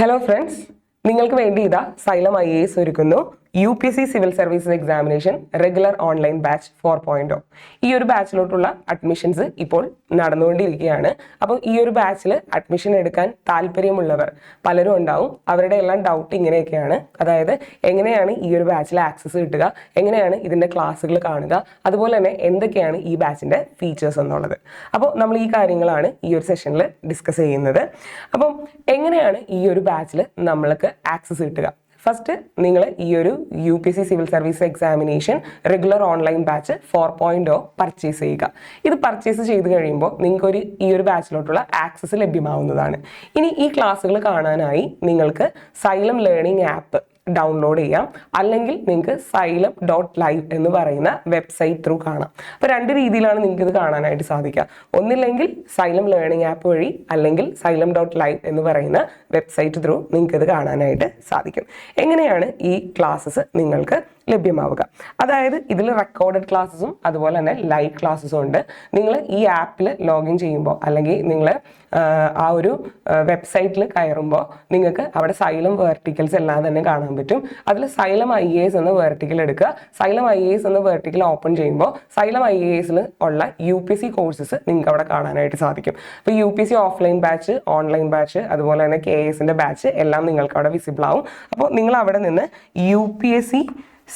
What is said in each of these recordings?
Hello friends, നിങ്ങൾക്ക് വേണ്ടി ഇതാ സൈലം IAS ഒരുക്കുന്നു UPSC civil services examination regular online batch 4.0. ഈ ഒരു ബാച്ചിലോട്ടുള്ള അഡ്മിഷൻസ് ഇപ്പോൾ നടന്നുകൊണ്ടിരിക്കുകയാണ്. അപ്പോൾ ഈ ഒരു ബാച്ചിൽ അഡ്മിഷൻ എടുക്കാൻ താല്പര്യമുള്ളവർ പലരും ഉണ്ടാവും. അവരുടെ എല്ലാം ഡൗട്ട് ഇങ്ങനെയൊക്കെയാണ്. അതായത് എങ്ങനെയാണ് ഈ ഒരു ബാച്ചിൽ ആക്സസ് കിട്ടുക, എങ്ങനെയാണ് ഇതിൻ്റെ ക്ലാസ്സുകൾ കാണുക, അതുപോലെ തന്നെ എന്തൊക്കെയാണ് ഈ ബാച്ചിൻ്റെ ഫീച്ചേഴ്സ് എന്നുള്ളത്. അപ്പോൾ നമ്മൾ ഈ കാര്യങ്ങളാണ് ഈ ഒരു സെഷനിൽ ഡിസ്കസ് ചെയ്യുന്നത്. അപ്പം എങ്ങനെയാണ് ഈ ഒരു ബാച്ചിൽ നമ്മൾക്ക് ആക്സസ് കിട്ടുക? ഫസ്റ്റ് നിങ്ങൾ ഈ ഒരു UPSC civil service examination regular online batch 4.0 purchase ചെയ്യുക. ഇത് പർച്ചേസ് ചെയ്ത് കഴിയുമ്പോൾ നിങ്ങൾക്ക് ഈ ഒരു ബാച്ചിലോട്ടുള്ള ആക്സസ് ലഭ്യമാവുന്നതാണ്. ഇനി ഈ ക്ലാസ്സുകൾ കാണാനായി നിങ്ങൾക്ക് സൈലം ലേണിംഗ് ആപ്പ് ഡൗൺലോഡ് ചെയ്യാം, അല്ലെങ്കിൽ നിങ്ങൾക്ക് xylem.live എന്ന് പറയുന്ന വെബ്സൈറ്റ് ത്രൂ കാണാം. അപ്പോൾ രണ്ട് രീതിയിലാണ് നിങ്ങൾക്ക് ഇത് കാണാനായിട്ട് സാധിക്കുക. ഒന്നില്ലെങ്കിൽ സൈലം ലേണിംഗ് ആപ്പ് വഴി, അല്ലെങ്കിൽ xylem.live എന്ന് പറയുന്ന വെബ്സൈറ്റ് ത്രൂ നിങ്ങൾക്ക് ഇത് കാണാനായിട്ട് സാധിക്കും. എങ്ങനെയാണ് ഈ ക്ലാസ്സസ് നിങ്ങൾക്ക് ലഭ്യമാവുക? അതായത് ഇതിൽ റെക്കോർഡഡ് ക്ലാസ്സസും അതുപോലെ തന്നെ ലൈവ് ക്ലാസ്സസും ഉണ്ട്. നിങ്ങൾ ഈ ആപ്പിൽ ലോഗിൻ ചെയ്യുമ്പോൾ, അല്ലെങ്കിൽ നിങ്ങൾ ആ ഒരു വെബ്സൈറ്റിൽ കയറുമ്പോൾ നിങ്ങൾക്ക് അവിടെ സൈലം വെർട്ടിക്കൽസ് എല്ലാം തന്നെ കാണാൻ പറ്റും. അതിൽ സൈലം IAS എന്ന വെർട്ടിക്കൽ എടുക്കുക. സൈലം IAS എന്ന വെർട്ടിക്കൽ ഓപ്പൺ ചെയ്യുമ്പോൾ സൈലം IASൽ ഉള്ള UPSC കോഴ്സസ് നിങ്ങൾക്ക് അവിടെ കാണാനായിട്ട് സാധിക്കും. അപ്പോൾ UPSC offline batch, online batch, അതുപോലെ തന്നെ KSന്റെ ബാച്ച് എല്ലാം നിങ്ങൾക്ക് അവിടെ വിസിബിൾ ആവും. അപ്പോൾ നിങ്ങൾ അവിടെ നിന്ന് UPSC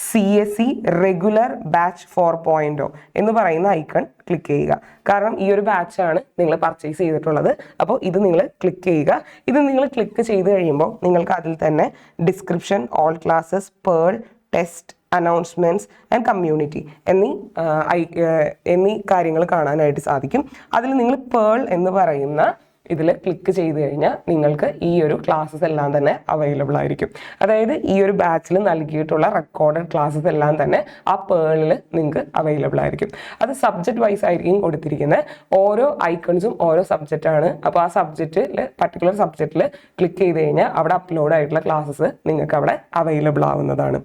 CSE റെഗുലർ ബാച്ച് 4.0 എന്ന് പറയുന്ന ഐക്കൺ ക്ലിക്ക് ചെയ്യുക. കാരണം ഈ ഒരു ബാച്ചാണ് നിങ്ങൾ പർച്ചേസ് ചെയ്തിട്ടുള്ളത്. അപ്പോൾ ഇത് നിങ്ങൾ ക്ലിക്ക് ചെയ്യുക. ഇത് നിങ്ങൾ ക്ലിക്ക് ചെയ്ത് കഴിയുമ്പോൾ നിങ്ങൾക്ക് അതിൽ തന്നെ description, all classes, pearl, test, announcements and community എന്നീ കാര്യങ്ങൾ കാണാനായിട്ട് സാധിക്കും. അതിൽ നിങ്ങൾ പേൾ എന്ന് പറയുന്ന ഇതിൽ ക്ലിക്ക് ചെയ്ത് കഴിഞ്ഞാൽ നിങ്ങൾക്ക് ഈ ഒരു ക്ലാസ്സസ് എല്ലാം തന്നെ അവൈലബിൾ ആയിരിക്കും. അതായത് ഈ ഒരു ബാച്ചിൽ നൽകിയിട്ടുള്ള റെക്കോർഡഡ് ക്ലാസ്സസ് എല്ലാം തന്നെ ആ പേളിൽ നിങ്ങൾക്ക് അവൈലബിൾ ആയിരിക്കും. അത് സബ്ജക്റ്റ് വൈസ് ആയിരിക്കും കൊടുത്തിരിക്കുന്നത്. ഓരോ ഐക്കൺസും ഓരോ സബ്ജക്റ്റാണ്. അപ്പോൾ ആ സബ്ജക്റ്റിൽ, പർട്ടിക്കുലർ സബ്ജക്റ്റിൽ ക്ലിക്ക് ചെയ്ത് കഴിഞ്ഞാൽ അവിടെ അപ്ലോഡ് ആയിട്ടുള്ള ക്ലാസ്സസ് നിങ്ങൾക്ക് അവിടെ അവൈലബിൾ ആവുന്നതാണ്.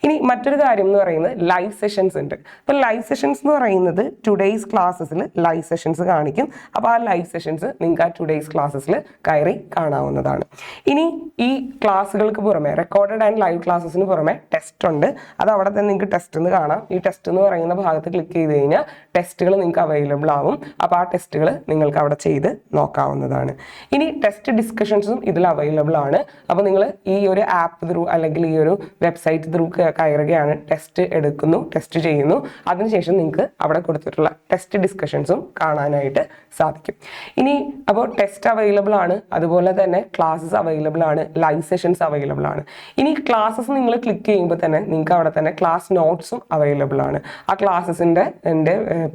ഇനി മറ്റൊരു കാര്യം എന്ന് പറയുന്നത് ലൈവ് സെഷൻസ് ഉണ്ട്. അപ്പോൾ ലൈവ് സെഷൻസ് എന്ന് പറയുന്നത് ടുഡേയ്സ് ക്ലാസ്സസിൽ ലൈവ് സെഷൻസ് കാണിക്കും. അപ്പോൾ ആ ലൈവ് സെഷൻസ് നിങ്ങൾക്ക് ആ ടുഡേയ്സ് ക്ലാസ്സസിൽ കയറി കാണാവുന്നതാണ്. ഇനി ഈ ക്ലാസ്സുകൾക്ക് പുറമെ, റെക്കോർഡഡ് ആൻഡ് ലൈവ് ക്ലാസ്സസിന് പുറമെ ടെസ്റ്റ് ഉണ്ട്. അത് അവിടെ തന്നെ നിങ്ങൾക്ക് ടെസ്റ്റ് എന്ന് കാണാം. ഈ ടെസ്റ്റ് എന്ന് പറയുന്ന ഭാഗത്ത് ക്ലിക്ക് ചെയ്ത് കഴിഞ്ഞാൽ ടെസ്റ്റുകൾ നിങ്ങൾക്ക് അവൈലബിൾ ആവും. അപ്പോൾ ആ ടെസ്റ്റുകൾ നിങ്ങൾക്ക് അവിടെ ചെയ്ത് നോക്കാവുന്നതാണ്. ഇനി ടെസ്റ്റ് ഡിസ്കഷൻസും ഇതിൽ അവൈലബിൾ ആണ്. അപ്പോൾ നിങ്ങൾ ഈ ഒരു ആപ്പ് ത്രൂ അല്ലെങ്കിൽ ഈ ഒരു വെബ്സൈറ്റ് ത്രൂ കയറുകയാണ്, ടെസ്റ്റ് എടുക്കുന്നു, ടെസ്റ്റ് ചെയ്യുന്നു. അതിനുശേഷം നിങ്ങൾക്ക് അവിടെ കൊടുത്തിട്ടുള്ള ടെസ്റ്റ് ഡിസ്കഷൻസും കാണാനായിട്ട് സാധിക്കും. ഇനി അപ്പോൾ ടെസ്റ്റ് അവൈലബിൾ ആണ്, അതുപോലെ തന്നെ ക്ലാസ്സസ് അവൈലബിൾ ആണ്, ലൈവ് സെഷൻസ് അവൈലബിൾ ആണ്. ഇനി ക്ലാസ്സസ് നിങ്ങൾ ക്ലിക്ക് ചെയ്യുമ്പോൾ തന്നെ നിങ്ങൾക്ക് അവിടെ തന്നെ ക്ലാസ് നോട്ട്സും അവൈലബിൾ ആണ്. ആ ക്ലാസ്സസിൻ്റെ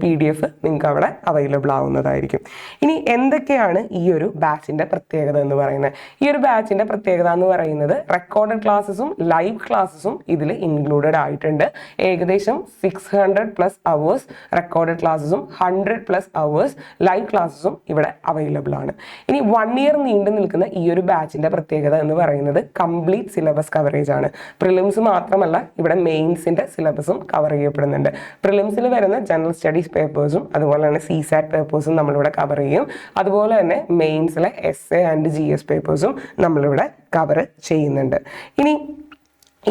PDF നിങ്ങൾക്ക് അവിടെ അവൈലബിൾ ആവുന്നതായിരിക്കും. ഇനി എന്തൊക്കെയാണ് ഈ ഒരു ബാച്ചിൻ്റെ പ്രത്യേകത എന്ന് പറയുന്നത്? ഈ ഒരു ബാച്ചിൻ്റെ പ്രത്യേകത എന്ന് പറയുന്നത് റെക്കോർഡഡ് ക്ലാസ്സസും ലൈവ് ക്ലാസ്സസും ഇതിൽ ഇൻക്ലൂഡഡ് ആയിട്ടുണ്ട്. ഏകദേശം 600+ അവേഴ്സ് റെക്കോർഡഡ് ക്ലാസ്സസും 100+ അവേഴ്സ് ലൈവ് ക്ലാസ്സസും ഇവിടെ അവൈലബിൾ ആണ്. ഇനി 1 ഇയർ നീണ്ടു നിൽക്കുന്ന ഈ ഒരു ബാച്ചിന്റെ പ്രത്യേകത എന്ന് പറയുന്നത് കംപ്ലീറ്റ് സിലബസ് കവറേജ് ആണ്. പ്രിലിംസ് മാത്രമല്ല, ഇവിടെ മെയിൻസിന്റെ സിലബസും കവർ ചെയ്യപ്പെടുന്നുണ്ട്. പ്രിലിംസിൽ വരുന്ന ജനറൽ സ്റ്റഡീസ് പേപ്പേഴ്സും അതുപോലെ തന്നെ CSAT പേപ്പേഴ്സും നമ്മളിവിടെ കവർ ചെയ്യും. അതുപോലെ തന്നെ മെയിൻസിലെ SA ആൻഡ് GS പേപ്പേഴ്സും നമ്മളിവിടെ കവർ ചെയ്യുന്നുണ്ട്. ഇനി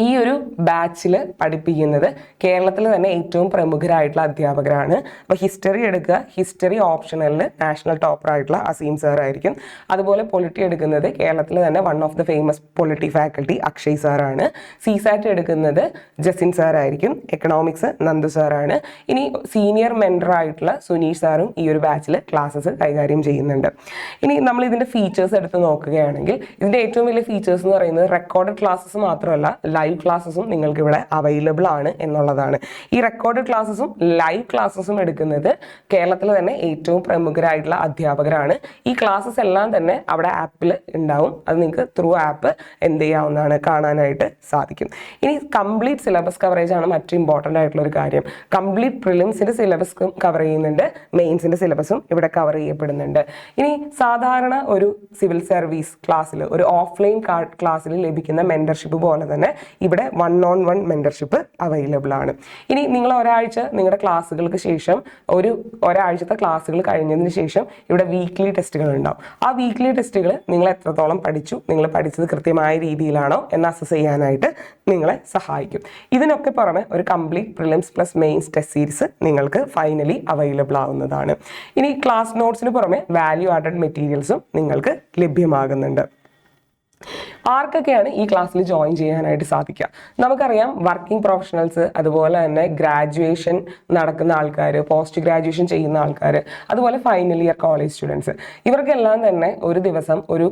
ഈ ഒരു ബാച്ചിൽ പഠിപ്പിക്കുന്നത് കേരളത്തിൽ തന്നെ ഏറ്റവും പ്രമുഖരായിട്ടുള്ള അധ്യാപകരാണ്. അപ്പോൾ ഹിസ്റ്ററി എടുക്കുക, ഹിസ്റ്ററി ഓപ്ഷണലിൽ നാഷണൽ ടോപ്പർ ആയിട്ടുള്ള അസീം സാർ ആയിരിക്കും. അതുപോലെ പൊളിറ്റി എടുക്കുന്നത് കേരളത്തിൽ തന്നെ one of the famous polity faculty Akshay സാറാണ്. CSAT എടുക്കുന്നത് ജസിൻ സാർ ആയിരിക്കും. എക്കണോമിക്സ് നന്ദു സാറാണ്. ഇനി സീനിയർ മെൻറ്റർ ആയിട്ടുള്ള സുനീഷ് സാറും ഈ ഒരു ബാച്ചിൽ ക്ലാസ്സസ് കൈകാര്യം ചെയ്യുന്നുണ്ട്. ഇനി നമ്മൾ ഇതിൻ്റെ ഫീച്ചേഴ്സ് എടുത്ത് നോക്കുകയാണെങ്കിൽ ഇതിൻ്റെ ഏറ്റവും വലിയ ഫീച്ചേഴ്സ് എന്ന് പറയുന്നത് റെക്കോർഡഡ് ക്ലാസ്സസ് മാത്രമല്ല, ലൈവ് ക്ലാസ്സസും നിങ്ങൾക്ക് ഇവിടെ അവൈലബിൾ ആണ് എന്നുള്ളതാണ്. ഈ റെക്കോർഡഡ് ക്ലാസ്സസും ലൈവ് ക്ലാസ്സസും എടുക്കുന്നത് കേരളത്തിൽ തന്നെ ഏറ്റവും പ്രമുഖരായിട്ടുള്ള അധ്യാപകരാണ്. ഈ ക്ലാസ്സസ് എല്ലാം തന്നെ അവിടെ ആപ്പിൽ ഉണ്ടാവും. അത് നിങ്ങൾക്ക് ത്രൂ ആപ്പ് എന്ത് ചെയ്യാവുന്നതാണ്, കാണാനായിട്ട് സാധിക്കും. ഇനി കംപ്ലീറ്റ് സിലബസ് കവറേജ് ആണ് മറ്റു ഇമ്പോർട്ടൻ്റ് ആയിട്ടുള്ള ഒരു കാര്യം. കംപ്ലീറ്റ് പ്രിലിംസിൻ്റെ സിലബസും കവർ ചെയ്യുന്നുണ്ട്, മെയിൻസിൻ്റെ സിലബസും ഇവിടെ കവർ ചെയ്യപ്പെടുന്നുണ്ട്. ഇനി സാധാരണ ഒരു സിവിൽ സർവീസ് ക്ലാസ്സിൽ, ഒരു ഓഫ്ലൈൻ ക്ലാസ്സിൽ ലഭിക്കുന്ന മെൻറ്റർഷിപ്പ് പോലെ തന്നെ ഇവിടെ 1-on-1 മെൻറ്റർഷിപ്പ് അവൈലബിൾ ആണ്. ഇനി നിങ്ങൾ ഒരാഴ്ച നിങ്ങളുടെ ക്ലാസ്സുകൾക്ക് ശേഷം ഒരാഴ്ചത്തെ ക്ലാസ്സുകൾ കഴിഞ്ഞതിന് ശേഷം ഇവിടെ വീക്ക്ലി ടെസ്റ്റുകൾ ഉണ്ടാവും. ആ വീക്ക്ലി ടെസ്റ്റുകൾ നിങ്ങൾ എത്രത്തോളം പഠിച്ചു, നിങ്ങൾ പഠിച്ചത് കൃത്യമായ രീതിയിലാണോ എന്ന് അസസ് ചെയ്യാനായിട്ട് നിങ്ങളെ സഹായിക്കും. ഇതിനൊക്കെ പുറമെ ഒരു complete prelims plus mains test series നിങ്ങൾക്ക് ഫൈനലി അവൈലബിൾ ആവുന്നതാണ്. ഇനി ക്ലാസ് നോട്ട്സിന് പുറമെ വാല്യൂ ആഡഡ് മെറ്റീരിയൽസും നിങ്ങൾക്ക് ലഭ്യമാകുന്നുണ്ട്. ആർക്കൊക്കെയാണ് ഈ ക്ലാസ്സിൽ ജോയിൻ ചെയ്യാനായിട്ട് സാധിക്കുക? നമുക്കറിയാം വർക്കിംഗ് പ്രൊഫഷണൽസ്, അതുപോലെ തന്നെ ഗ്രാജുവേഷൻ നടക്കുന്ന ആൾക്കാർ, പോസ്റ്റ് ഗ്രാജുവേഷൻ ചെയ്യുന്ന ആൾക്കാർ, അതുപോലെ ഫൈനൽ ഇയർ കോളേജ് സ്റ്റുഡൻസ്, ഇവർക്കെല്ലാം തന്നെ ഒരു ദിവസം ഒരു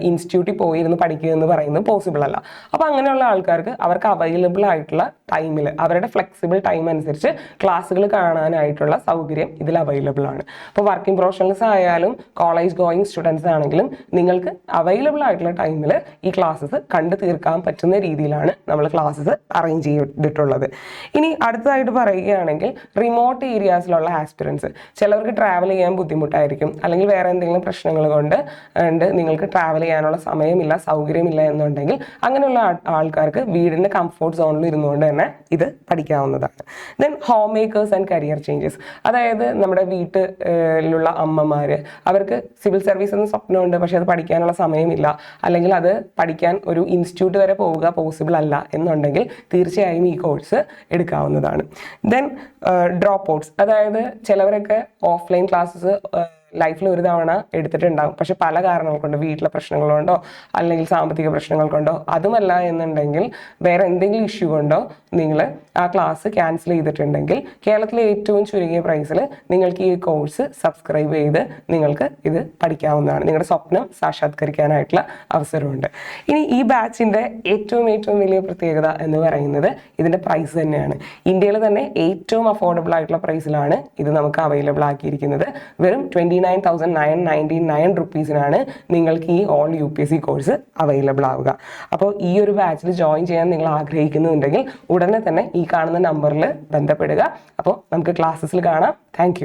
ഇൻസ്റ്റിറ്റ്യൂട്ടിൽ പോയി ഇരുന്ന് പഠിക്കുക എന്ന് പറയുന്നത് പോസിബിൾ അല്ല. അപ്പോൾ അങ്ങനെയുള്ള ആൾക്കാർക്ക് അവർക്ക് അവൈലബിൾ ആയിട്ടുള്ള ടൈമിൽ അവരുടെ ഫ്ലെക്സിബിൾ ടൈം അനുസരിച്ച് ക്ലാസ്സുകൾ കാണാനായിട്ടുള്ള സൗകര്യം ഇതിൽ അവൈലബിൾ ആണ്. അപ്പോൾ വർക്കിംഗ് പ്രൊഫഷണൽസ് ആയാലും കോളേജ് ഗോയിങ് സ്റ്റുഡൻസ് ആണെങ്കിലും നിങ്ങൾക്ക് അവൈലബിൾ ആയിട്ടുള്ള ടൈമിൽ ഈ ക്ലാസ്സസ് കണ്ടു തീർക്കാൻ പറ്റുന്ന രീതിയിലാണ് നമ്മൾ ക്ലാസ്സസ് അറേഞ്ച് ചെയ്തിട്ടുള്ളത്. ഇനി അടുത്തതായിട്ട് പറയുകയാണെങ്കിൽ റിമോട്ട് ഏരിയാസിലുള്ള ആസ്പിറൻസ്, ചിലവർക്ക് ട്രാവൽ ചെയ്യാൻ ബുദ്ധിമുട്ടായിരിക്കും, അല്ലെങ്കിൽ വേറെ എന്തെങ്കിലും പ്രശ്നങ്ങൾ കൊണ്ട് നിങ്ങൾക്ക് ട്രാവൽ ചെയ്യാനുള്ള സമയമില്ല, സൗകര്യമില്ല എന്നുണ്ടെങ്കിൽ അങ്ങനെയുള്ള ആൾക്കാർക്ക് വീടിൻ്റെ കംഫോർട്ട് സോണിൽ ഇരുന്നുകൊണ്ട് തന്നെ ഇത് പഠിക്കാവുന്നതാണ്. Then home makers and career changes, അതായത് നമ്മുടെ വീട്ടിലുള്ള അമ്മമാർ, അവർക്ക് സിവിൽ സർവീസ് എന്ന സ്വപ്നമുണ്ട്, പക്ഷെ അത് പഠിക്കാനുള്ള സമയമില്ല, അല്ലെങ്കിൽ അത് പഠിക്കാൻ ഒരു ഇൻസ്റ്റിറ്റ്യൂട്ട് വരെ പോവുക പോസിബിൾ അല്ല എന്നുണ്ടെങ്കിൽ തീർച്ചയായും ഈ കോഴ്സ് എടുക്കാവുന്നതാണ്. ദെൻ ഡ്രോപ്പ് ഔട്ട്സ്, അതായത് ചിലവരൊക്കെ ഓഫ്ലൈൻ ക്ലാസ്സസ് ലൈഫിൽ ഒരു തവണ എടുത്തിട്ടുണ്ടാകും, പക്ഷെ പല കാരണങ്ങൾ കൊണ്ട്, വീട്ടിലെ പ്രശ്നങ്ങൾ കൊണ്ടോ അല്ലെങ്കിൽ സാമ്പത്തിക പ്രശ്നങ്ങൾ കൊണ്ടോ, അതുമല്ല എന്നുണ്ടെങ്കിൽ വേറെ എന്തെങ്കിലും ഇഷ്യൂ കൊണ്ടോ നിങ്ങൾ ആ ക്ലാസ് ക്യാൻസൽ ചെയ്തിട്ടുണ്ടെങ്കിൽ കേരളത്തിലെ ഏറ്റവും ചുരുങ്ങിയ പ്രൈസിൽ നിങ്ങൾക്ക് ഈ കോഴ്സ് സബ്സ്ക്രൈബ് ചെയ്ത് നിങ്ങൾക്ക് ഇത് പഠിക്കാവുന്നതാണ്. നിങ്ങളുടെ സ്വപ്നം സാക്ഷാത്കരിക്കാനായിട്ടുള്ള അവസരമുണ്ട്. ഇനി ഈ ബാച്ചിൻ്റെ ഏറ്റവും വലിയ പ്രത്യേകത എന്ന് പറയുന്നത് ഇതിൻ്റെ പ്രൈസ് തന്നെയാണ്. ഇന്ത്യയിൽ തന്നെ ഏറ്റവും അഫോർഡബിൾ ആയിട്ടുള്ള പ്രൈസിലാണ് ഇത് നമുക്ക് അവൈലബിൾ ആക്കിയിരിക്കുന്നത്. വെറും 29,999 റുപ്പീസിനാണ് നിങ്ങൾക്ക് ഈ ഓൾ UPSC കോഴ്സ് അവൈലബിൾ ആവുക. അപ്പോൾ ഈ ഒരു ബാച്ചിൽ ജോയിൻ ചെയ്യാൻ നിങ്ങൾ ആഗ്രഹിക്കുന്നുണ്ടെങ്കിൽ ഉടനെ തന്നെ ഈ കാണുന്ന നമ്പറിൽ ബന്ധപ്പെടുക. അപ്പോൾ നമുക്ക് ക്ലാസ്സസിൽ കാണാം. താങ്ക്